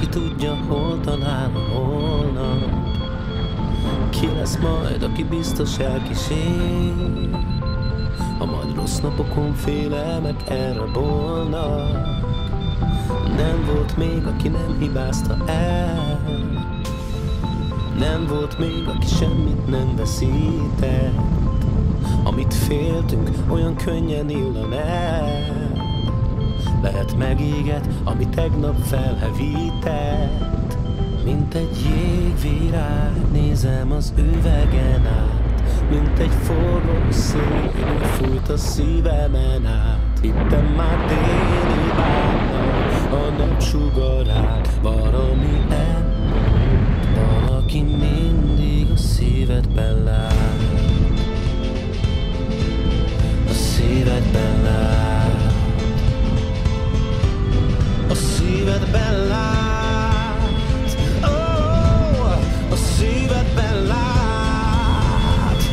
aki tudja, hol talál holnap. Ki lesz majd, aki biztos elkísér, ha majd rossz napokon félelmek elrabolnak. Nem volt még, aki nem hibázta el, nem volt még, aki semmit nem veszített. Amit féltünk, olyan könnyen illan el. Lehet megéget, ami tegnap felhevített. Mint egy jégvirág, nézem az üvegen át. Mint egy forró szél, úgy fújt a szívemen át. Hittem már téli bánnak a napsugarát. Valami elmúlt, valaki mindig a szívedben lát. A szívedben lát. A szívedben lát. Oh, a szívedben lát.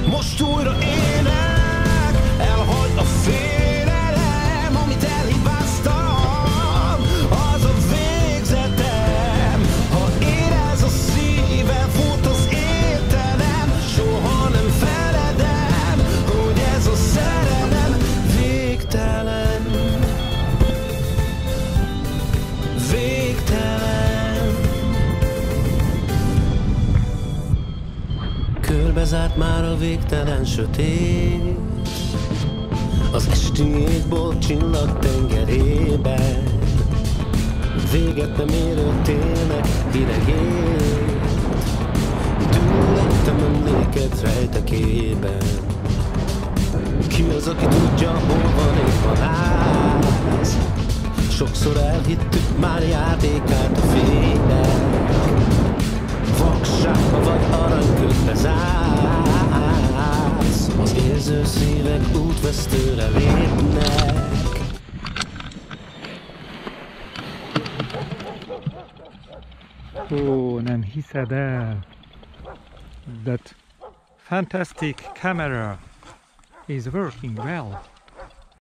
Most újra ének, elhagy a félelem, amit elhibáztam, az a végzetem. Ha érez a szívem, fut az értelem, soha nem feledem, hogy ez a szerelem végtelen. Végtelen. Körbezárt már a végtelen sötét, az esti égbolt csillag tengerében. Véget nem érő télnek hidegét, dúlottam emléket rejtekében. Ki az, aki tudja, hol van épp a láz? Sokszor elhittük már játékát a fénynek. Vakságba vagy aranyködbe zársz, az érző szívek útvesztőre lépnek. Ó, nem hiszed el. That fantastic camera is working well.